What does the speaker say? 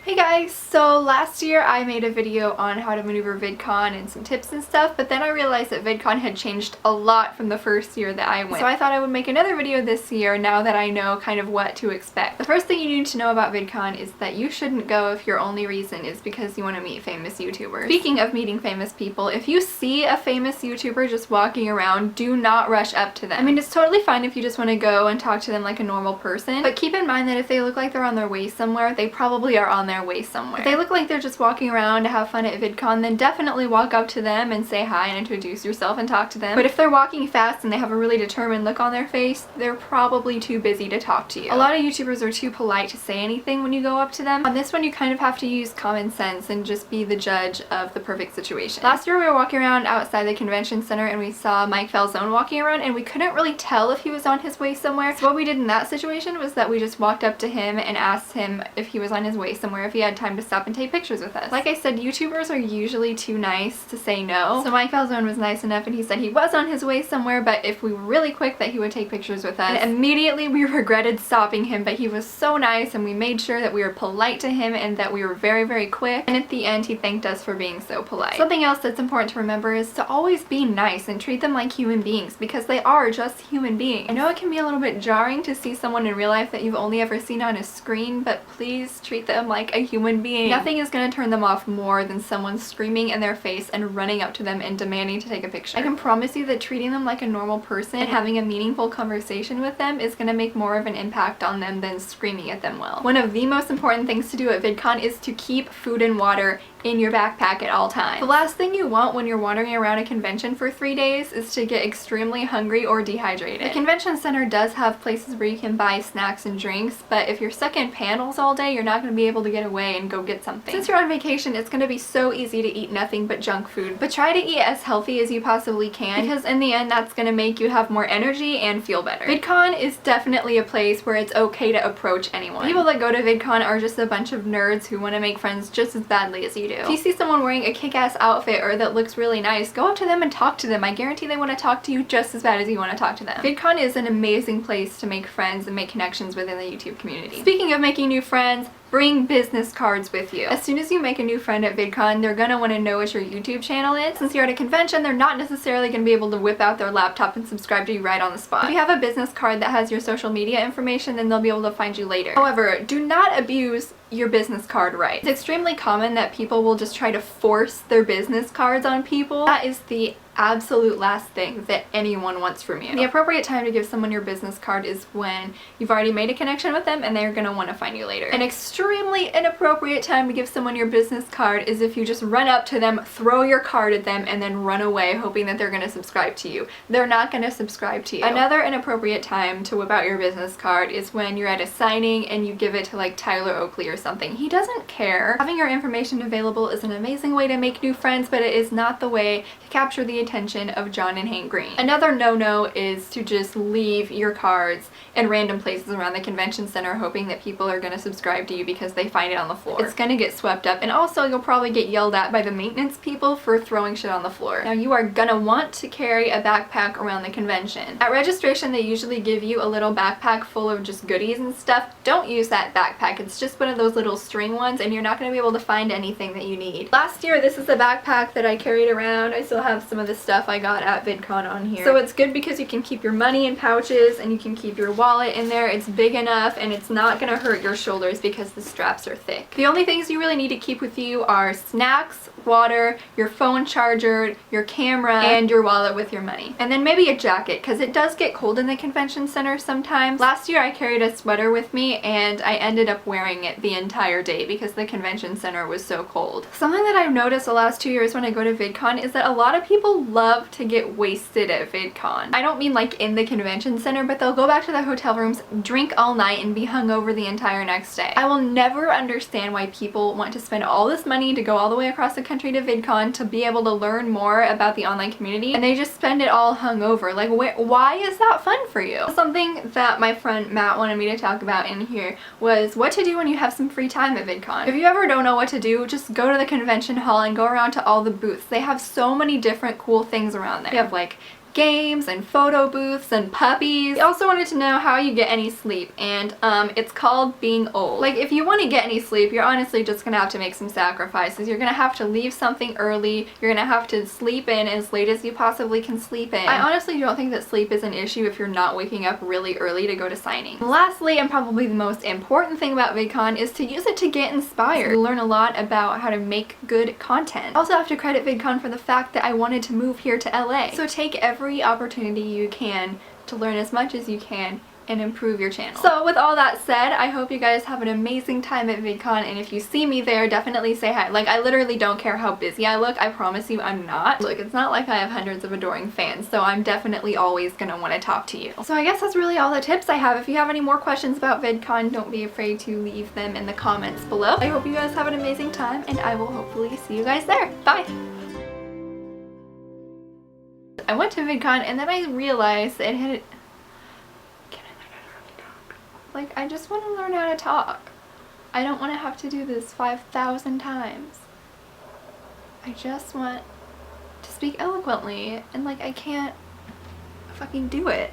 Hey guys, so last year I made a video on how to maneuver VidCon and some tips and stuff, but then I realized that VidCon had changed a lot from the first year that I went. So I thought I would make another video this year now that I know kind of what to expect. The first thing you need to know about VidCon is that you shouldn't go if your only reason is because you want to meet famous YouTubers. Speaking of meeting famous people, if you see a famous YouTuber just walking around, do not rush up to them. I mean, it's totally fine if you just want to go and talk to them like a normal person, but keep in mind that if they look like they're on their way somewhere, they probably are on their way somewhere. If they look like they're just walking around to have fun at VidCon, then definitely walk up to them and say hi and introduce yourself and talk to them. But if they're walking fast and they have a really determined look on their face, they're probably too busy to talk to you. A lot of YouTubers are too polite to say anything when you go up to them. On this one, you kind of have to use common sense and just be the judge of the perfect situation. Last year we were walking around outside the convention center and we saw Mike Falzone walking around and we couldn't really tell if he was on his way somewhere. So what we did in that situation was that we just walked up to him and asked him if he was on his way somewhere, if he had time to stop and take pictures with us. Like I said, YouTubers are usually too nice to say no. So Mike Falzone was nice enough and he said he was on his way somewhere, but if we were really quick that he would take pictures with us. And immediately we regretted stopping him, but he was so nice and we made sure that we were polite to him and that we were very, very quick. And at the end, he thanked us for being so polite. Something else that's important to remember is to always be nice and treat them like human beings because they are just human beings. I know it can be a little bit jarring to see someone in real life that you've only ever seen on a screen, but please treat them like a human being. Nothing is going to turn them off more than someone screaming in their face and running up to them and demanding to take a picture. I can promise you that treating them like a normal person and having a meaningful conversation with them is going to make more of an impact on them than screaming at them will. One of the most important things to do at VidCon is to keep food and water in your backpack at all times. The last thing you want when you're wandering around a convention for 3 days is to get extremely hungry or dehydrated. The convention center does have places where you can buy snacks and drinks, but if you're stuck in panels all day, you're not going to be able to get away and go get something. Since you're on vacation, it's going to be so easy to eat nothing but junk food, but try to eat as healthy as you possibly can because in the end that's going to make you have more energy and feel better. VidCon is definitely a place where it's okay to approach anyone. People that go to VidCon are just a bunch of nerds who want to make friends just as badly as you do. If you see someone wearing a kick-ass outfit or that looks really nice, go up to them and talk to them. I guarantee they want to talk to you just as bad as you want to talk to them. VidCon is an amazing place to make friends and make connections within the YouTube community. Speaking of making new friends, bring business cards with you. As soon as you make a new friend at VidCon, they're gonna want to know what your YouTube channel is. Since you're at a convention, they're not necessarily gonna be able to whip out their laptop and subscribe to you right on the spot. If you have a business card that has your social media information, then they'll be able to find you later. However, do not abuse your business card rights. It's extremely common that people will just try to force their business cards on people. That is the absolute last thing that anyone wants from you. The appropriate time to give someone your business card is when you've already made a connection with them and they're gonna want to find you later. An extremely inappropriate time to give someone your business card is if you just run up to them, throw your card at them, and then run away hoping that they're gonna subscribe to you. They're not gonna subscribe to you. Another inappropriate time to whip out your business card is when you're at a signing and you give it to like Tyler Oakley or something. He doesn't care. Having your information available is an amazing way to make new friends, but it is not the way to capture the attention of John and Hank Green. Another no-no is to just leave your cards in random places around the convention center hoping that people are going to subscribe to you because they find it on the floor. It's going to get swept up, and also you'll probably get yelled at by the maintenance people for throwing shit on the floor. Now you are gonna want to carry a backpack around the convention. At registration they usually give you a little backpack full of just goodies and stuff. Don't use that backpack. It's just one of those little string ones and you're not going to be able to find anything that you need. Last year this is the backpack that I carried around. I still have some of the stuff I got at VidCon on here. So it's good because you can keep your money in pouches and you can keep your wallet in there. It's big enough and it's not going to hurt your shoulders because the straps are thick. The only things you really need to keep with you are snacks, water, your phone charger, your camera, and your wallet with your money. And then maybe a jacket because it does get cold in the convention center sometimes. Last year I carried a sweater with me and I ended up wearing it the entire day because the convention center was so cold. Something that I've noticed the last 2 years when I go to VidCon is that a lot of people love to get wasted at VidCon. I don't mean like in the convention center, but they'll go back to their hotel rooms, drink all night, and be hungover the entire next day. I will never understand why people want to spend all this money to go all the way across the country to VidCon to be able to learn more about the online community and they just spend it all hungover. Like, why is that fun for you? Something that my friend Matt wanted me to talk about in here was what to do when you have some free time at VidCon. If you ever don't know what to do, just go to the convention hall and go around to all the booths. They have so many different cool things around there. You have like games and photo booths and puppies. We also wanted to know how you get any sleep, and it's called being old. Like, if you want to get any sleep, you're honestly just gonna have to make some sacrifices. You're gonna have to leave something early. You're gonna have to sleep in as late as you possibly can sleep in. I honestly don't think that sleep is an issue if you're not waking up really early to go to signing. Lastly, and probably the most important thing about VidCon, is to use it to get inspired. You learn a lot about how to make good content. I also have to credit VidCon for the fact that I wanted to move here to LA. So take every opportunity you can to learn as much as you can and improve your channel. So with all that said, I hope you guys have an amazing time at VidCon, and if you see me there, definitely say hi. Like, I literally don't care how busy I look. I promise you I'm not. Look, it's not like I have hundreds of adoring fans, so I'm definitely always gonna want to talk to you. So I guess that's really all the tips I have. If you have any more questions about VidCon, don't be afraid to leave them in the comments below. I hope you guys have an amazing time, and I will hopefully see you guys there. Bye! I went to VidCon and then I realized it had... Can I learn how to talk? Like, I just want to learn how to talk. I don't want to have to do this 5,000 times. I just want to speak eloquently, and like, I can't fucking do it.